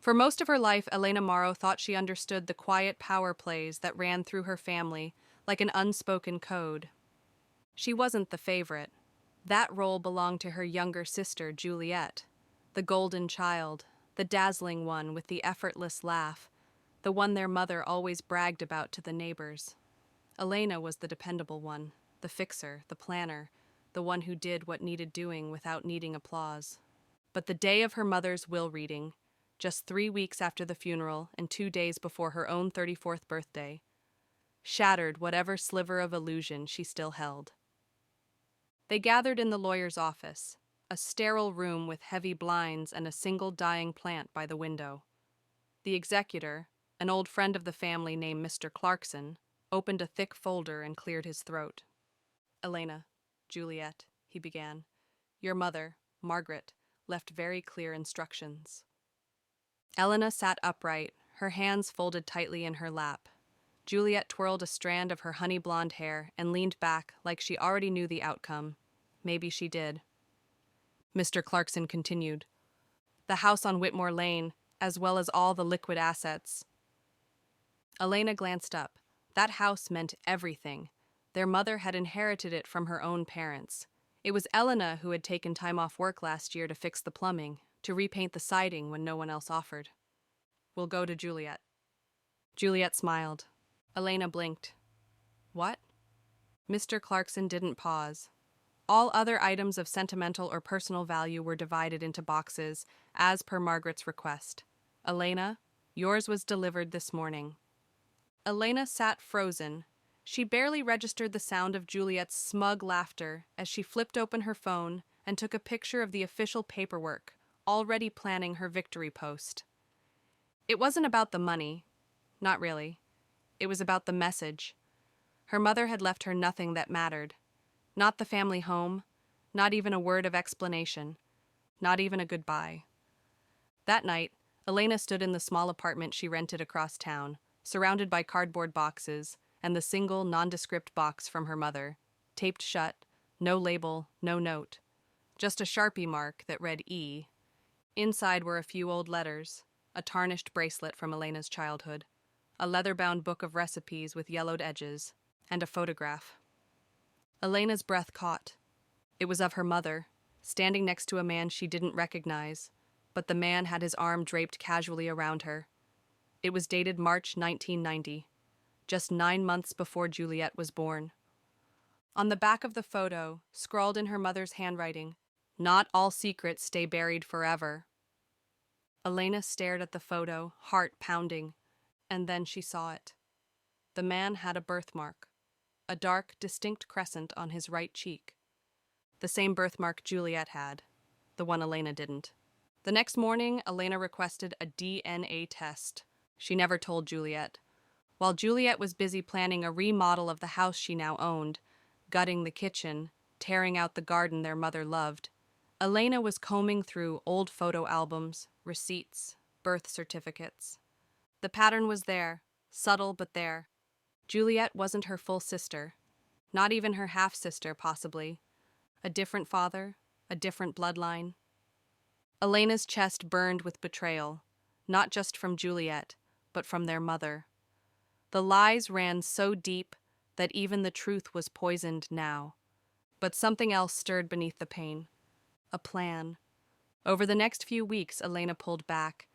For most of her life, Elena Morrow thought she understood the quiet power plays that ran through her family like an unspoken code. She wasn't the favorite. That role belonged to her younger sister, Juliet, the golden child, the dazzling one with the effortless laugh, the one their mother always bragged about to the neighbors. Elena was the dependable one, the fixer, the planner, the one who did what needed doing without needing applause. But the day of her mother's will reading, just 3 weeks after the funeral and 2 days before her own 34th birthday, shattered whatever sliver of illusion she still held. They gathered in the lawyer's office, a sterile room with heavy blinds and a single dying plant by the window. The executor, an old friend of the family named Mr. Clarkson, opened a thick folder and cleared his throat. "Elena, Juliet," he began, "your mother, Margaret, left very clear instructions." Elena sat upright, her hands folded tightly in her lap. Juliet twirled a strand of her honey blonde hair and leaned back like she already knew the outcome. Maybe she did. Mr. Clarkson continued, "The house on Whitmore Lane, as well as all the liquid assets." Elena glanced up. That house meant everything. Their mother had inherited it from her own parents. It was Elena who had taken time off work last year to fix the plumbing, to repaint the siding when no one else offered. "We'll go to Juliet." Juliet smiled. Elena blinked. "What?" Mr. Clarkson didn't pause. All other items of sentimental or personal value were divided into boxes, as per Margaret's request. "Elena, yours was delivered this morning." Elena sat frozen. She barely registered the sound of Juliet's smug laughter as she flipped open her phone and took a picture of the official paperwork, already planning her victory post. It wasn't about the money. Not really. It was about the message. Her mother had left her nothing that mattered. Not the family home, not even a word of explanation, not even a goodbye. That night, Elena stood in the small apartment she rented across town, surrounded by cardboard boxes and the single nondescript box from her mother, taped shut, no label, no note, just a Sharpie mark that read E. Inside were a few old letters, a tarnished bracelet from Elena's childhood, a leather-bound book of recipes with yellowed edges, and a photograph. Elena's breath caught. It was of her mother, standing next to a man she didn't recognize, but the man had his arm draped casually around her. It was dated March 1990, just 9 months before Juliet was born. On the back of the photo, scrawled in her mother's handwriting, "Not all secrets stay buried forever." Elena stared at the photo, heart pounding, and then she saw it. The man had a birthmark, a dark, distinct crescent on his right cheek. The same birthmark Juliet had, the one Elena didn't. The next morning, Elena requested a DNA test. She never told Juliet. While Juliet was busy planning a remodel of the house she now owned, gutting the kitchen, tearing out the garden their mother loved, Elena was combing through old photo albums, receipts, birth certificates. The pattern was there, subtle but there. Juliet wasn't her full sister, not even her half-sister, possibly. A different father, a different bloodline. Elena's chest burned with betrayal, not just from Juliet, but from their mother. The lies ran so deep that even the truth was poisoned now. But something else stirred beneath the pain. A plan. Over the next few weeks, Elena pulled back.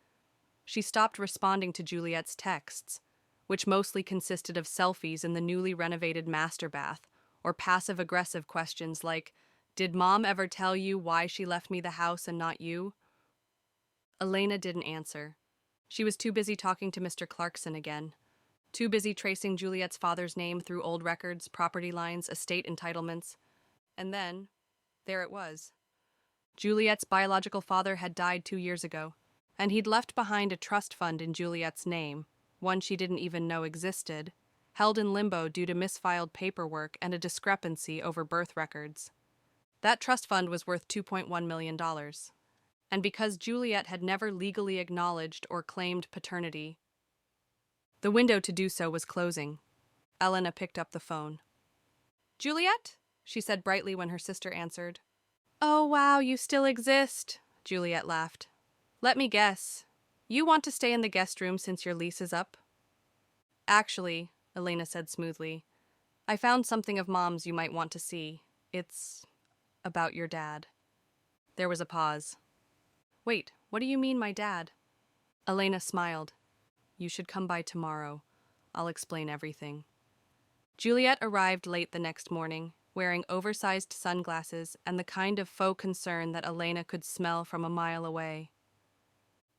She stopped responding to Juliet's texts, which mostly consisted of selfies in the newly renovated master bath, or passive-aggressive questions like, "Did Mom ever tell you why she left me the house and not you?" Elena didn't answer. She was too busy talking to Mr. Clarkson again. Too busy tracing Juliet's father's name through old records, property lines, estate entitlements. And then, there it was. Juliet's biological father had died 2 years ago, and he'd left behind a trust fund in Juliet's name, one she didn't even know existed, held in limbo due to misfiled paperwork and a discrepancy over birth records. That trust fund was worth $2.1 million. And because Juliet had never legally acknowledged or claimed paternity, the window to do so was closing. Elena picked up the phone. "Juliet?" she said brightly when her sister answered. "Oh, wow, you still exist," Juliet laughed. "Let me guess. You want to stay in the guest room since your lease is up? Actually, Elena said smoothly, I found something of Mom's you might want to see. It's about your dad. There was a pause. Wait, what do you mean, my dad? Elena smiled. You should come by tomorrow. I'll explain everything. Juliet arrived late the next morning, wearing oversized sunglasses and the kind of faux concern that Elena could smell from a mile away.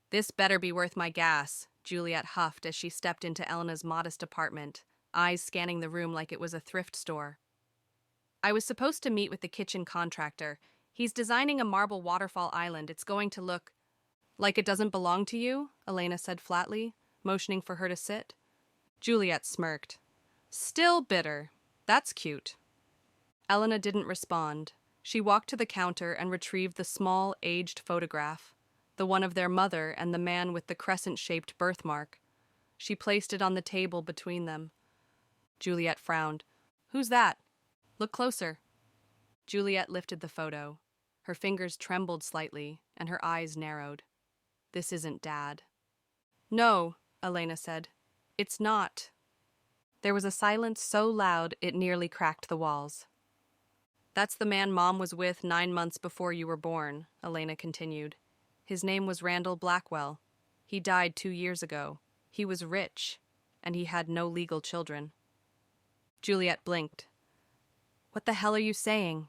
This better be worth my gas, Juliet huffed as she stepped into Elena's modest apartment, eyes scanning the room like it was a thrift store. I was supposed to meet with the kitchen contractor. He's designing a marble waterfall island. It's going to look like it doesn't belong to you, Elena said flatly, motioning for her to sit. Juliet smirked. Still bitter. That's cute. Elena didn't respond. She walked to the counter and retrieved the small, aged photograph, the one of their mother and the man with the crescent-shaped birthmark. She placed it on the table between them. Juliet frowned. Who's that? Look closer. Juliet lifted the photo. Her fingers trembled slightly, and her eyes narrowed. This isn't Dad. No, Elena said. It's not. There was a silence so loud it nearly cracked the walls. That's the man Mom was with 9 months before you were born, Elena continued. His name was Randall Blackwell. He died 2 years ago. He was rich, and he had no legal children. Juliet blinked. What the hell are you saying?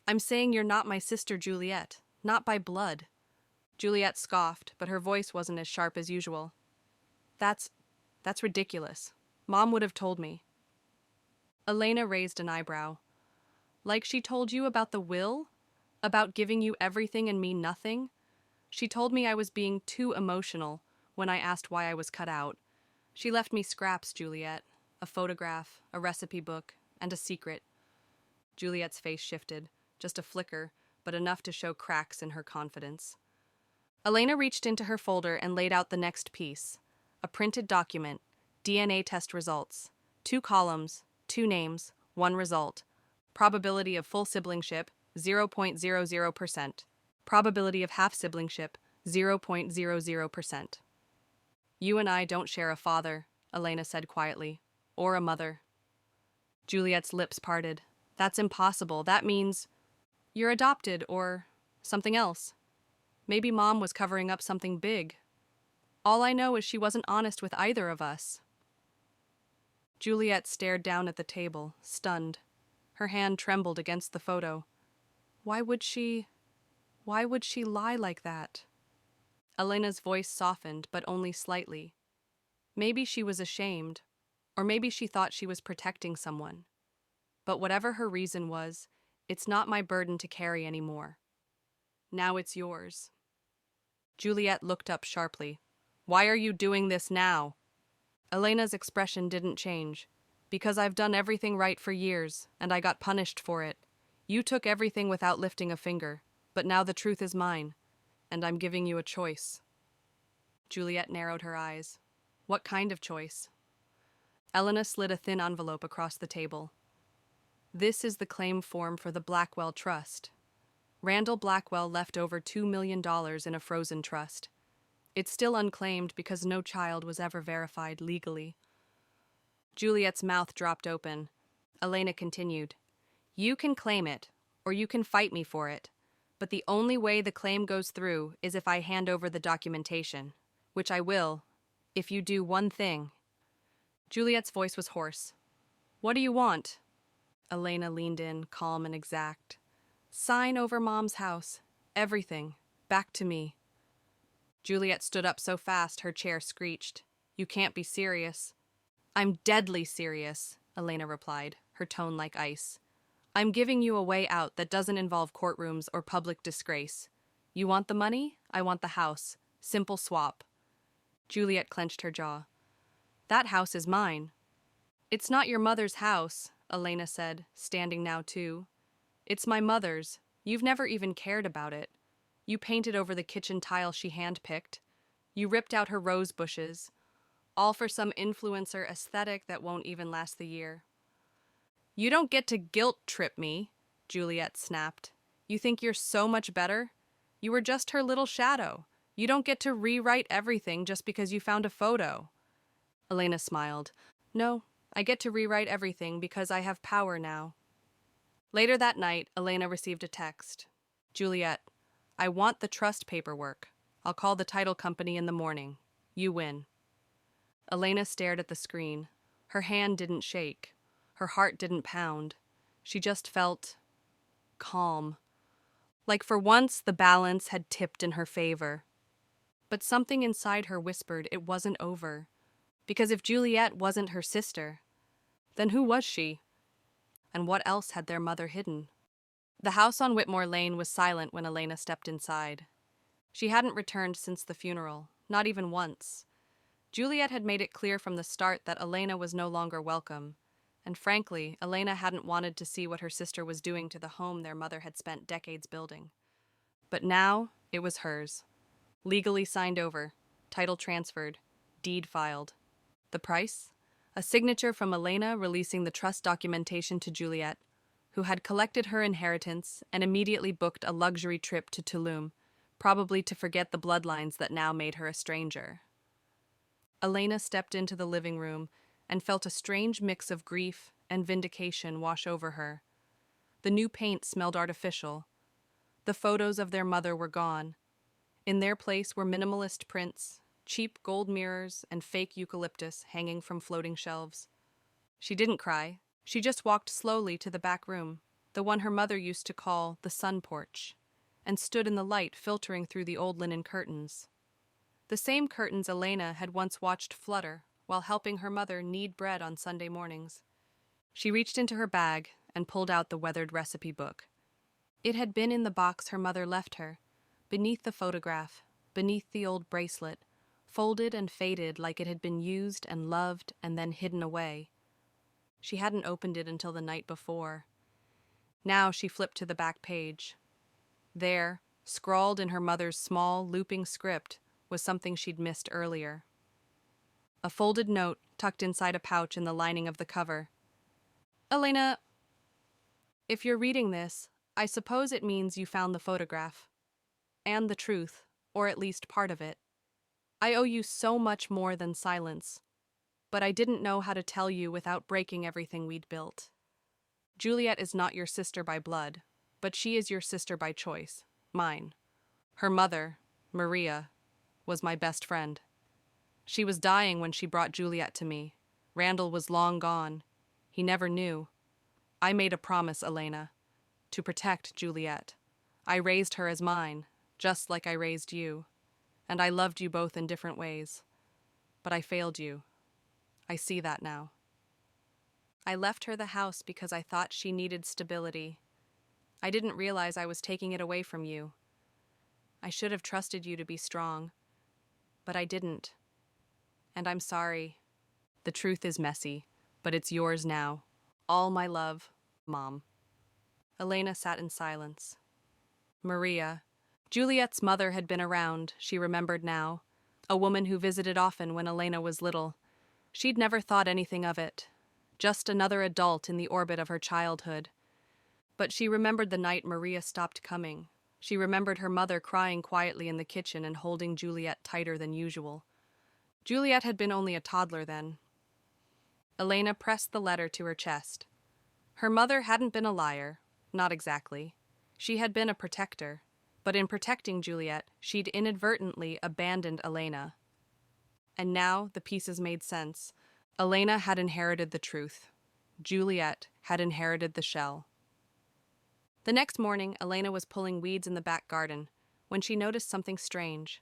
I'm saying you're not my sister Juliet, not by blood. Juliet scoffed, but her voice wasn't as sharp as usual. That's ridiculous. Mom would have told me. Elena raised an eyebrow. Like she told you about the will? About giving you everything and me nothing? She told me I was being too emotional when I asked why I was cut out. She left me scraps, Juliet. A photograph, a recipe book, and a secret. Juliet's face shifted, just a flicker, but enough to show cracks in her confidence. Elena reached into her folder and laid out the next piece. A printed document, DNA test results. 2 columns, 2 names, 1 result. Probability of full siblingship, 0.00%. Probability of half siblingship, 0.00%. You and I don't share a father, Elena said quietly, or a mother. Juliet's lips parted. That's impossible. That means you're adopted or something else. Maybe Mom was covering up something big. All I know is she wasn't honest with either of us. Juliet stared down at the table, stunned. Her hand trembled against the photo. Why would she lie like that? Elena's voice softened, but only slightly. Maybe she was ashamed, or maybe she thought she was protecting someone. But whatever her reason was, it's not my burden to carry anymore. Now it's yours. Juliet looked up sharply. Why are you doing this now? Elena's expression didn't change. Because I've done everything right for years, and I got punished for it. You took everything without lifting a finger, but now the truth is mine, and I'm giving you a choice. Juliet narrowed her eyes. What kind of choice? Elena slid a thin envelope across the table. This is the claim form for the Blackwell Trust. Randall Blackwell left over $2 million in a frozen trust. It's still unclaimed because no child was ever verified legally. Juliet's mouth dropped open. Elena continued. You can claim it, or you can fight me for it, but the only way the claim goes through is if I hand over the documentation, which I will, if you do one thing. Juliet's voice was hoarse. What do you want? Elena leaned in, calm and exact. Sign over Mom's house. Everything. Back to me. Juliet stood up so fast her chair screeched. You can't be serious. I'm deadly serious, Elena replied, her tone like ice. I'm giving you a way out that doesn't involve courtrooms or public disgrace. You want the money? I want the house. Simple swap. Juliet clenched her jaw. That house is mine. It's not your mother's house, Elena said, standing now too. It's my mother's. You've never even cared about it. You painted over the kitchen tile she handpicked. You ripped out her rose bushes. All for some influencer aesthetic that won't even last the year. You don't get to guilt trip me, Juliet snapped. You think you're so much better? You were just her little shadow. You don't get to rewrite everything just because you found a photo. Elena smiled. No, I get to rewrite everything because I have power now. Later that night, Elena received a text. Juliet, I want the trust paperwork. I'll call the title company in the morning. You win. Elena stared at the screen. Her hand didn't shake. Her heart didn't pound. She just felt calm. Like for once the balance had tipped in her favor. But something inside her whispered it wasn't over. Because if Juliet wasn't her sister, then who was she? And what else had their mother hidden? The house on Whitmore Lane was silent when Elena stepped inside. She hadn't returned since the funeral, not even once. Juliet had made it clear from the start that Elena was no longer welcome, and frankly, Elena hadn't wanted to see what her sister was doing to the home their mother had spent decades building. But now, it was hers. Legally signed over, title transferred, deed filed. The price? A signature from Elena releasing the trust documentation to Juliet, who had collected her inheritance and immediately booked a luxury trip to Tulum, probably to forget the bloodlines that now made her a stranger. Elena stepped into the living room and felt a strange mix of grief and vindication wash over her. The new paint smelled artificial. The photos of their mother were gone. In their place were minimalist prints, cheap gold mirrors, and fake eucalyptus hanging from floating shelves. She didn't cry. She just walked slowly to the back room, the one her mother used to call the sun porch, and stood in the light filtering through the old linen curtains. The same curtains Elena had once watched flutter while helping her mother knead bread on Sunday mornings. She reached into her bag and pulled out the weathered recipe book. It had been in the box her mother left her, beneath the photograph, beneath the old bracelet, folded and faded like it had been used and loved and then hidden away. She hadn't opened it until the night before. Now she flipped to the back page. There, scrawled in her mother's small, looping script, was something she'd missed earlier. A folded note tucked inside a pouch in the lining of the cover. Elena, if you're reading this, I suppose it means you found the photograph. And the truth, or at least part of it. I owe you so much more than silence, but I didn't know how to tell you without breaking everything we'd built. Juliet is not your sister by blood, but she is your sister by choice, mine. Her mother, Maria, was my best friend. She was dying when she brought Juliet to me. Randall was long gone. He never knew. I made a promise, Elena, to protect Juliet. I raised her as mine, just like I raised you. And I loved you both in different ways. But I failed you. I see that now. I left her the house because I thought she needed stability. I didn't realize I was taking it away from you. I should have trusted you to be strong. But I didn't. And I'm sorry. The truth is messy, but it's yours now. All my love, Mom. Elena sat in silence. Maria. Juliet's mother had been around, she remembered now. A woman who visited often when Elena was little. She'd never thought anything of it. Just another adult in the orbit of her childhood. But she remembered the night Maria stopped coming. She remembered her mother crying quietly in the kitchen and holding Juliet tighter than usual. Juliet had been only a toddler then. Elena pressed the letter to her chest. Her mother hadn't been a liar, not exactly. She had been a protector, but in protecting Juliet, she'd inadvertently abandoned Elena. And now the pieces made sense. Elena had inherited the truth. Juliet had inherited the shell. The next morning, Elena was pulling weeds in the back garden when she noticed something strange.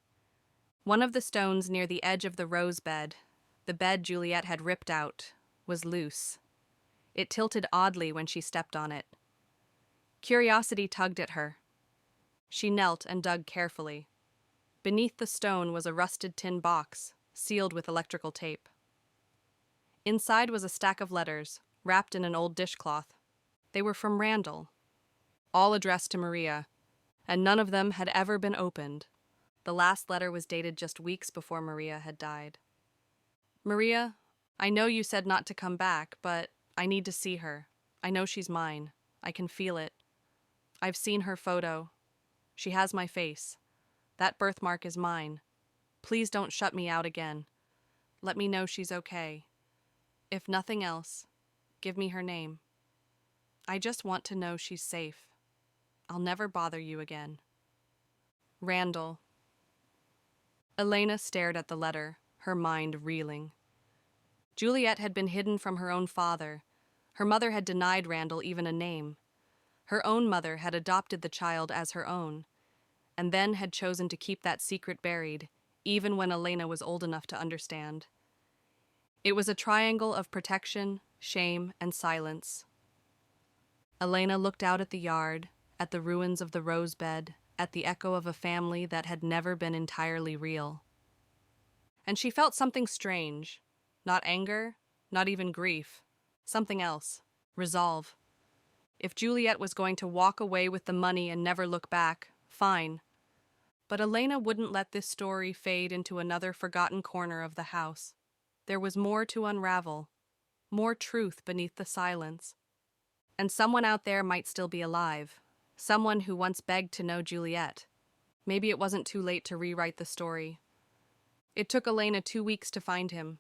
One of the stones near the edge of the rose bed, the bed Juliet had ripped out, was loose. It tilted oddly when she stepped on it. Curiosity tugged at her. She knelt and dug carefully. Beneath the stone was a rusted tin box, sealed with electrical tape. Inside was a stack of letters, wrapped in an old dishcloth. They were from Randall, all addressed to Maria, and none of them had ever been opened. The last letter was dated just weeks before Maria had died. Maria, I know you said not to come back, but I need to see her. I know she's mine. I can feel it. I've seen her photo. She has my face. That birthmark is mine. Please don't shut me out again. Let me know she's okay. If nothing else, give me her name. I just want to know she's safe. I'll never bother you again. Randall. Elena stared at the letter, her mind reeling. Juliet had been hidden from her own father. Her mother had denied Randall even a name. Her own mother had adopted the child as her own, and then had chosen to keep that secret buried, even when Elena was old enough to understand. It was a triangle of protection, shame, and silence. Elena looked out at the yard, at the ruins of the rose bed, at the echo of a family that had never been entirely real. And she felt something strange. Not anger, not even grief. Something else. Resolve. If Juliet was going to walk away with the money and never look back, fine. But Elena wouldn't let this story fade into another forgotten corner of the house. There was more to unravel, more truth beneath the silence. And someone out there might still be alive, someone who once begged to know Juliet. Maybe it wasn't too late to rewrite the story. It took Elena 2 weeks to find him.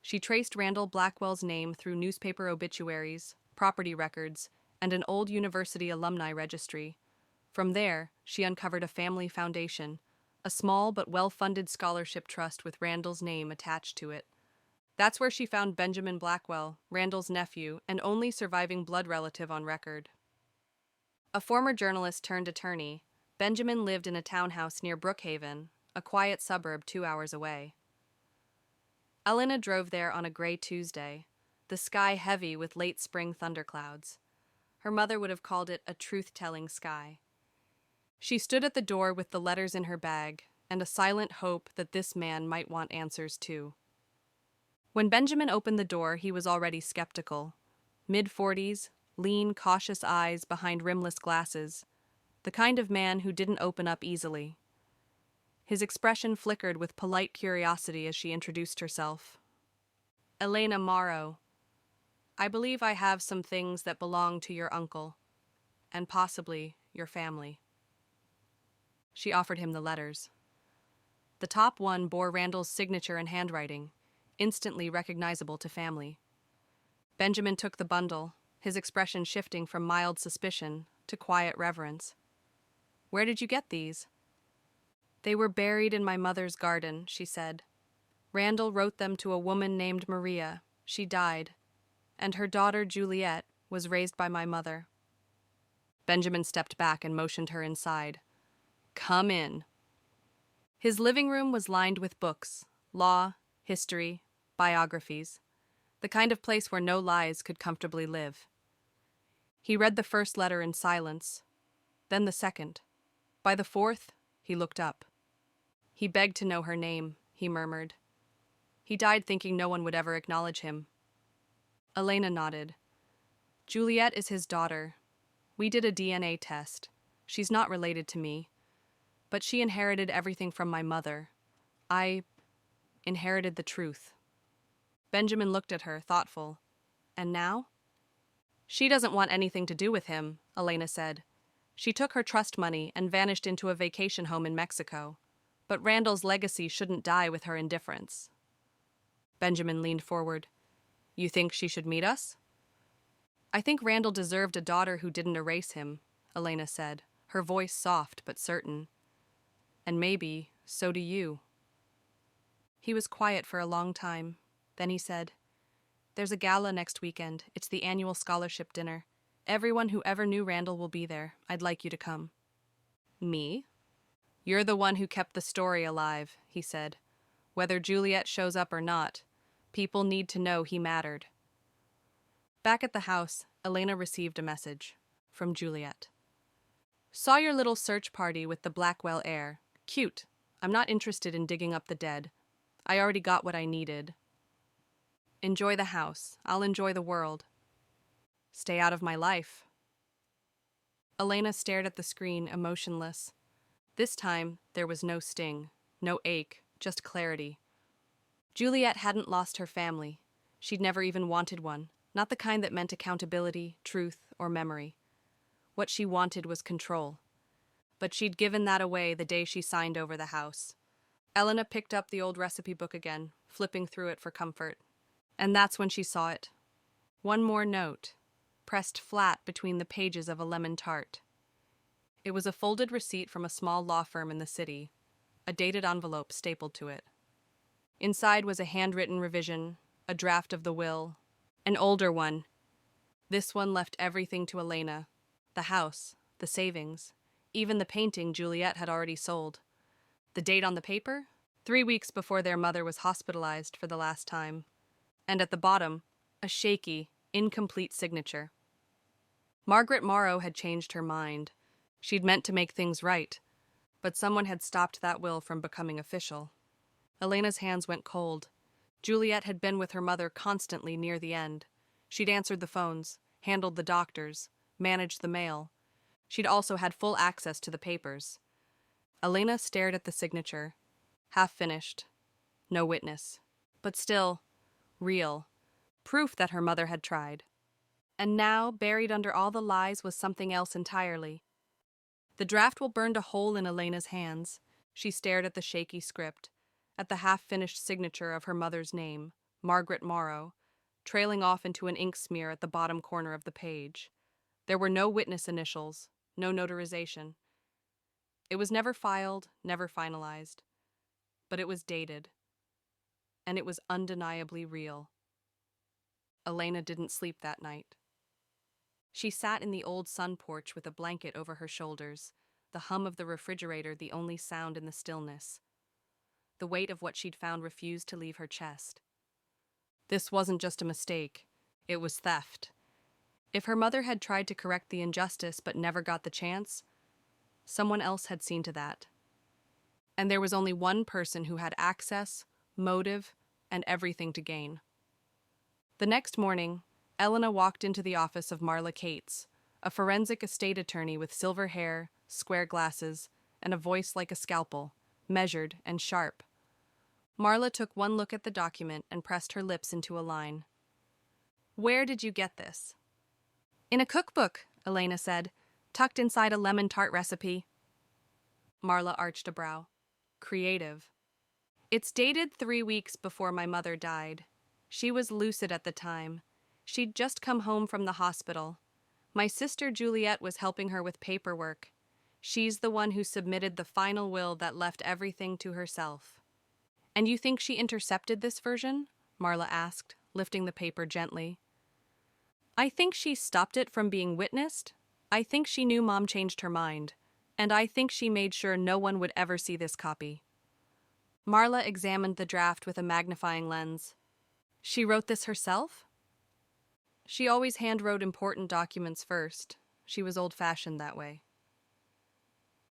She traced Randall Blackwell's name through newspaper obituaries, property records, and an old university alumni registry. From there, she uncovered a family foundation, a small but well-funded scholarship trust with Randall's name attached to it. That's where she found Benjamin Blackwell, Randall's nephew and only surviving blood relative on record. A former journalist turned attorney, Benjamin lived in a townhouse near Brookhaven, a quiet suburb 2 hours away. Elena drove there on a gray Tuesday, the sky heavy with late spring thunderclouds. Her mother would have called it a truth-telling sky. She stood at the door with the letters in her bag and a silent hope that this man might want answers too. When Benjamin opened the door, he was already skeptical. Mid-40s, lean, cautious eyes behind rimless glasses, the kind of man who didn't open up easily. His expression flickered with polite curiosity as she introduced herself. Elena Morrow. I believe I have some things that belong to your uncle, and possibly your family. She offered him the letters. The top one bore Randall's signature and handwriting, instantly recognizable to family. Benjamin took the bundle, his expression shifting from mild suspicion to quiet reverence. Where did you get these? They were buried in my mother's garden, she said. Randall wrote them to a woman named Maria. She died, and her daughter Juliet was raised by my mother. Benjamin stepped back and motioned her inside. Come in. His living room was lined with books, law, history, biographies, the kind of place where no lies could comfortably live. He read the first letter in silence, then the second. By the fourth, he looked up. He begged to know her name, he murmured. He died thinking no one would ever acknowledge him. Elena nodded. Juliet is his daughter. We did a DNA test. She's not related to me. But she inherited everything from my mother. I inherited the truth. Benjamin looked at her, thoughtful. And now? She doesn't want anything to do with him, Elena said. She took her trust money and vanished into a vacation home in Mexico. But Randall's legacy shouldn't die with her indifference. Benjamin leaned forward. You think she should meet us? I think Randall deserved a daughter who didn't erase him, Elena said, her voice soft but certain. And maybe, so do you. He was quiet for a long time. Then he said, There's a gala next weekend. It's the annual scholarship dinner. Everyone who ever knew Randall will be there. I'd like you to come. Me? You're the one who kept the story alive, he said. Whether Juliet shows up or not, people need to know he mattered. Back at the house, Elena received a message from Juliet. Saw your little search party with the Blackwell heir. Cute. I'm not interested in digging up the dead. I already got what I needed. Enjoy the house. I'll enjoy the world. Stay out of my life. Elena stared at the screen, emotionless. This time, there was no sting, no ache, just clarity. Juliet hadn't lost her family. She'd never even wanted one, not the kind that meant accountability, truth, or memory. What she wanted was control. but she'd given that away the day she signed over the house. Elena picked up the old recipe book again, flipping through it for comfort. And that's when she saw it. One more note, pressed flat between the pages of a lemon tart. It was a folded receipt from a small law firm in the city, a dated envelope stapled to it. Inside was a handwritten revision, a draft of the will, an older one. This one left everything to Elena. The house, the savings, even the painting Juliet had already sold. The date on the paper? 3 weeks before their mother was hospitalized for the last time. And at the bottom, a shaky, incomplete signature. Margaret Morrow had changed her mind. She'd meant to make things right, but someone had stopped that will from becoming official. Elena's hands went cold. Juliet had been with her mother constantly near the end. She'd answered the phones, handled the doctors, managed the mail. She'd also had full access to the papers. Elena stared at the signature, half finished. No witness. But still, real. Proof that her mother had tried. And now, buried under all the lies was something else entirely. The draft will burn a hole in Elena's hands. She stared at the shaky script, at the half-finished signature of her mother's name, Margaret Morrow, trailing off into an ink smear at the bottom corner of the page. There were no witness initials, no notarization. It was never filed, never finalized. But it was dated. And it was undeniably real. Elena didn't sleep that night. She sat in the old sun porch with a blanket over her shoulders, the hum of the refrigerator the only sound in the stillness. The weight of what she'd found refused to leave her chest. This wasn't just a mistake. It was theft. If her mother had tried to correct the injustice but never got the chance, someone else had seen to that. And there was only one person who had access, motive, and everything to gain. The next morning, Elena walked into the office of Marla Cates, a forensic estate attorney with silver hair, square glasses, and a voice like a scalpel, measured and sharp. Marla took one look at the document and pressed her lips into a line. "Where did you get this?" "In a cookbook," Elena said, "tucked inside a lemon tart recipe." Marla arched a brow. Creative. "It's dated 3 weeks before my mother died. She was lucid at the time. She'd just come home from the hospital. My sister Juliet was helping her with paperwork. She's the one who submitted the final will that left everything to herself." "And you think she intercepted this version?" Marla asked, lifting the paper gently. "I think she stopped it from being witnessed. I think she knew Mom changed her mind. And I think she made sure no one would ever see this copy." Marla examined the draft with a magnifying lens. "She wrote this herself?" "She always hand-wrote important documents first. She was old-fashioned that way."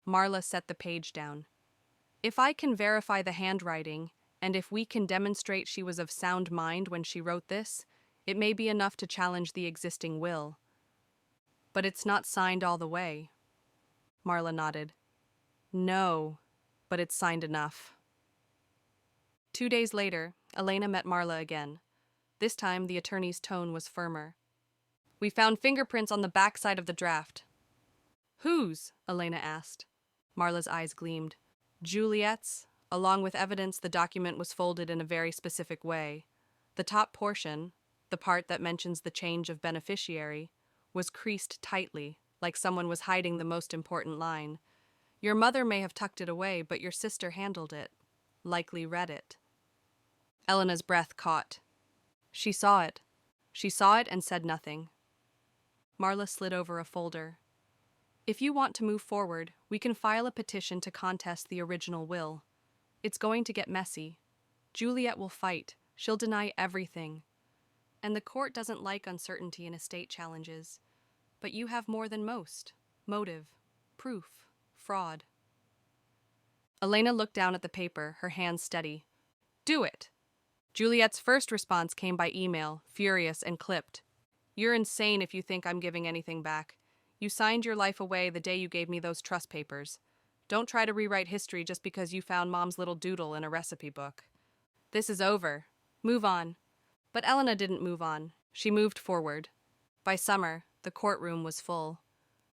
Marla set the page down. "If I can verify the handwriting, and if we can demonstrate she was of sound mind when she wrote this, it may be enough to challenge the existing will. But it's not signed all the way." Marla nodded. "No, but it's signed enough." 2 days later, Elena met Marla again. This time, the attorney's tone was firmer. "We found fingerprints on the backside of the draft." "Whose?" Elena asked. Marla's eyes gleamed. "Juliet's. Along with evidence, the document was folded in a very specific way. The top portion, the part that mentions the change of beneficiary, was creased tightly, like someone was hiding the most important line. Your mother may have tucked it away, but your sister handled it. Likely read it." Elena's breath caught. She saw it. She saw it and said nothing. Marla slid over a folder. "If you want to move forward, we can file a petition to contest the original will. It's going to get messy. Juliet will fight. She'll deny everything. And the court doesn't like uncertainty in estate challenges. But you have more than most. Motive, proof, fraud." Elena looked down at the paper, her hands steady. "Do it." Juliet's first response came by email, furious and clipped. "You're insane if you think I'm giving anything back. You signed your life away the day you gave me those trust papers. Don't try to rewrite history just because you found Mom's little doodle in a recipe book. This is over. Move on." But Elena didn't move on. She moved forward. By summer, the courtroom was full.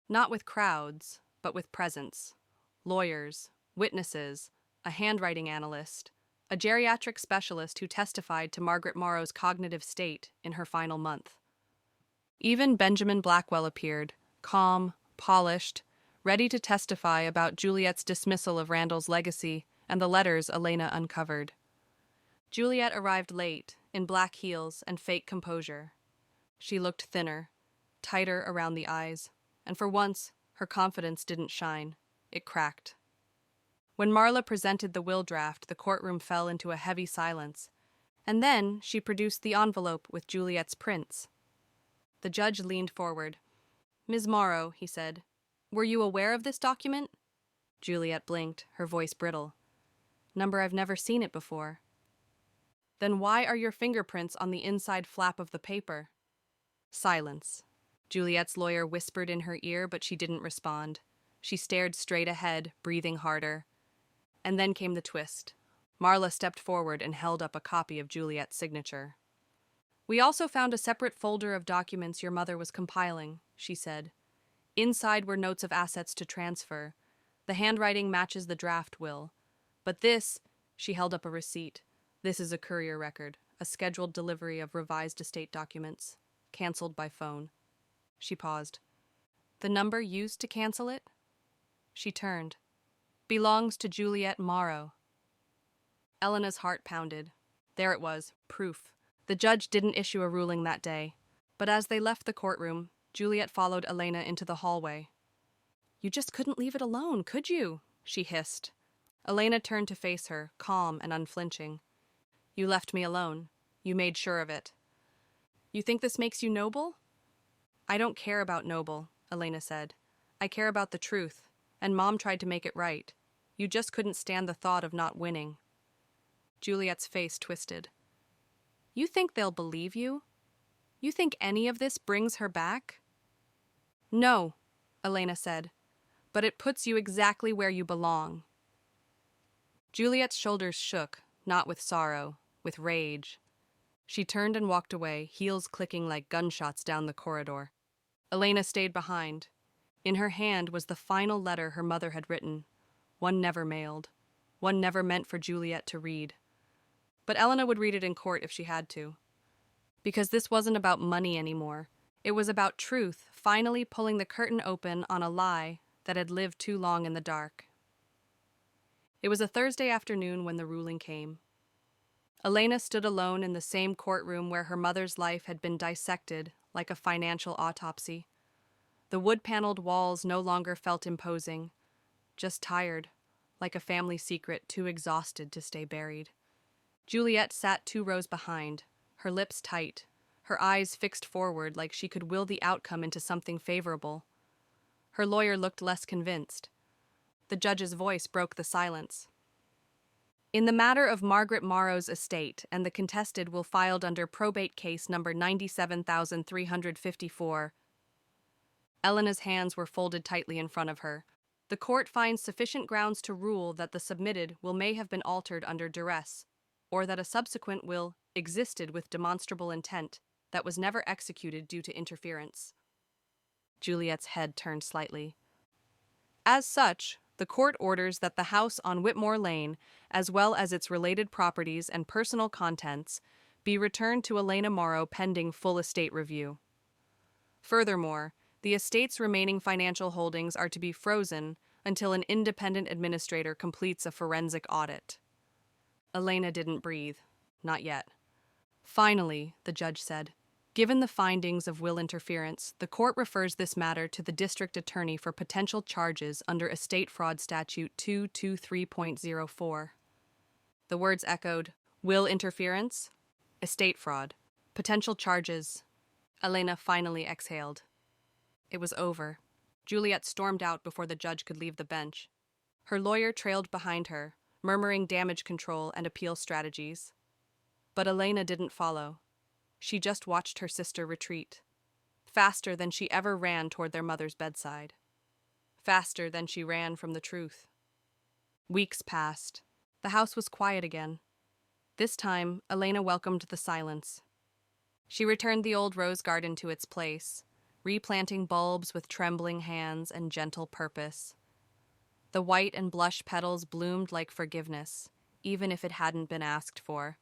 Not with crowds, but with presence. lawyers, witnesses, a handwriting analyst, a geriatric specialist who testified to Margaret Morrow's cognitive state in her final month. Even Benjamin Blackwell appeared, calm, polished, ready to testify about Juliet's dismissal of Randall's legacy and the letters Elena uncovered. Juliet arrived late, in black heels and fake composure. She looked thinner, tighter around the eyes, and for once, her confidence didn't shine. It cracked. When Marla presented the will draft, the courtroom fell into a heavy silence, and then she produced the envelope with Juliet's prints. The judge leaned forward. "Ms. Morrow," he said, "were you aware of this document?" Juliet blinked, her voice brittle. "Number, I've never seen it before." "Then why are your fingerprints on the inside flap of the paper?" Silence. Juliet's lawyer whispered in her ear, but she didn't respond. She stared straight ahead, breathing harder. And then came the twist. Marla stepped forward and held up a copy of Juliet's signature. "We also found a separate folder of documents your mother was compiling," she said. "Inside were notes of assets to transfer. The handwriting matches the draft will. But this," she held up a receipt, "this is a courier record, a scheduled delivery of revised estate documents, canceled by phone." She paused. "The number used to cancel it?" She turned. "Belongs to Juliet Morrow." Elena's heart pounded. There it was, proof. The judge didn't issue a ruling that day, but as they left the courtroom, Juliet followed Elena into the hallway. "You just couldn't leave it alone, could you?" she hissed. Elena turned to face her, calm and unflinching. "You left me alone. You made sure of it." "You think this makes you noble?" "I don't care about noble," Elena said. "I care about the truth, and Mom tried to make it right. You just couldn't stand the thought of not winning." Juliet's face twisted. "You think they'll believe you? You think any of this brings her back?" "No," Elena said, "but it puts you exactly where you belong." Juliet's shoulders shook, not with sorrow, with rage. She turned and walked away, heels clicking like gunshots down the corridor. Elena stayed behind. In her hand was the final letter her mother had written, one never mailed, one never meant for Juliet to read. But Elena would read it in court if she had to. Because this wasn't about money anymore. It was about truth finally pulling the curtain open on a lie that had lived too long in the dark. It was a Thursday afternoon when the ruling came. Elena stood alone in the same courtroom where her mother's life had been dissected like a financial autopsy. The wood-paneled walls no longer felt imposing, just tired, like a family secret too exhausted to stay buried. Juliet sat 2 rows behind, her lips tight, her eyes fixed forward like she could will the outcome into something favorable. Her lawyer looked less convinced. The judge's voice broke the silence. "In the matter of Margaret Morrow's estate and the contested will filed under probate case number 97,354. Elena's hands were folded tightly in front of her. "The court finds sufficient grounds to rule that the submitted will may have been altered under duress, or that a subsequent will existed with demonstrable intent that was never executed due to interference." Juliet's head turned slightly. "As such, the court orders that the house on Whitmore Lane, as well as its related properties and personal contents, be returned to Elena Morrow pending full estate review. Furthermore, the estate's remaining financial holdings are to be frozen until an independent administrator completes a forensic audit." Elena didn't breathe. Not yet. "Finally," the judge said, "given the findings of will interference, the court refers this matter to the district attorney for potential charges under Estate Fraud Statute 223.04. The words echoed, will interference, estate fraud, potential charges. Elena finally exhaled. It was over. Juliet stormed out before the judge could leave the bench. Her lawyer trailed behind her, murmuring damage control and appeal strategies. But Elena didn't follow. She just watched her sister retreat, faster than she ever ran toward their mother's bedside, faster than she ran from the truth. Weeks passed. The house was quiet again. This time, Elena welcomed the silence. She returned the old rose garden to its place, replanting bulbs with trembling hands and gentle purpose. The white and blush petals bloomed like forgiveness, even if it hadn't been asked for.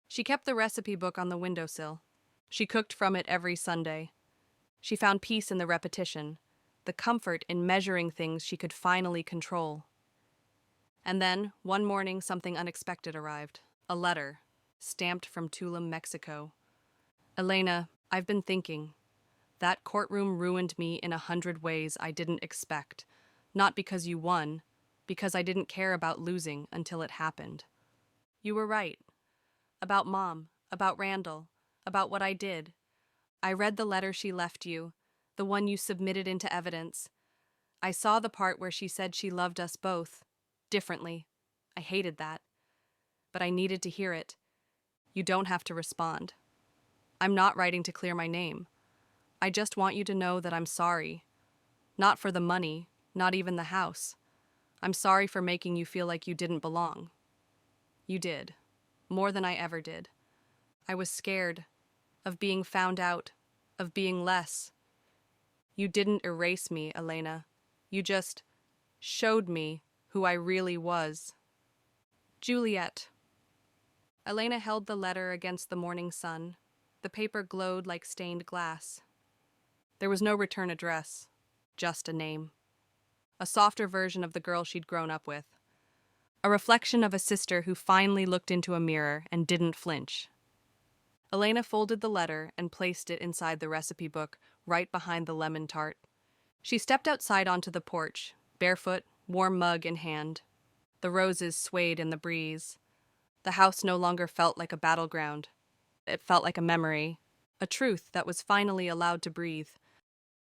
She kept the recipe book on the windowsill. She cooked from it every Sunday. She found peace in the repetition, the comfort in measuring things she could finally control. And then, one morning, something unexpected arrived. A letter, stamped from Tulum, Mexico. Elena, I've been thinking. That courtroom ruined me in 100 ways I didn't expect. Not because you won, because I didn't care about losing until it happened. You were right. About Mom, about Randall, about what I did. I read the letter she left you, the one you submitted into evidence. I saw the part where she said she loved us both, differently. I hated that. But I needed to hear it. You don't have to respond. I'm not writing to clear my name. I just want you to know that I'm sorry. Not for the money, not even the house. I'm sorry for making you feel like you didn't belong. You did. More than I ever did. I was scared of being found out, of being less. You didn't erase me, Elena. You just showed me who I really was. Juliet. Elena held the letter against the morning sun. The paper glowed like stained glass. There was no return address, just a name. A softer version of the girl she'd grown up with. A reflection of a sister who finally looked into a mirror and didn't flinch. Elena folded the letter and placed it inside the recipe book, right behind the lemon tart. She stepped outside onto the porch, barefoot, warm mug in hand. The roses swayed in the breeze. The house no longer felt like a battleground. It felt like a memory, a truth that was finally allowed to breathe.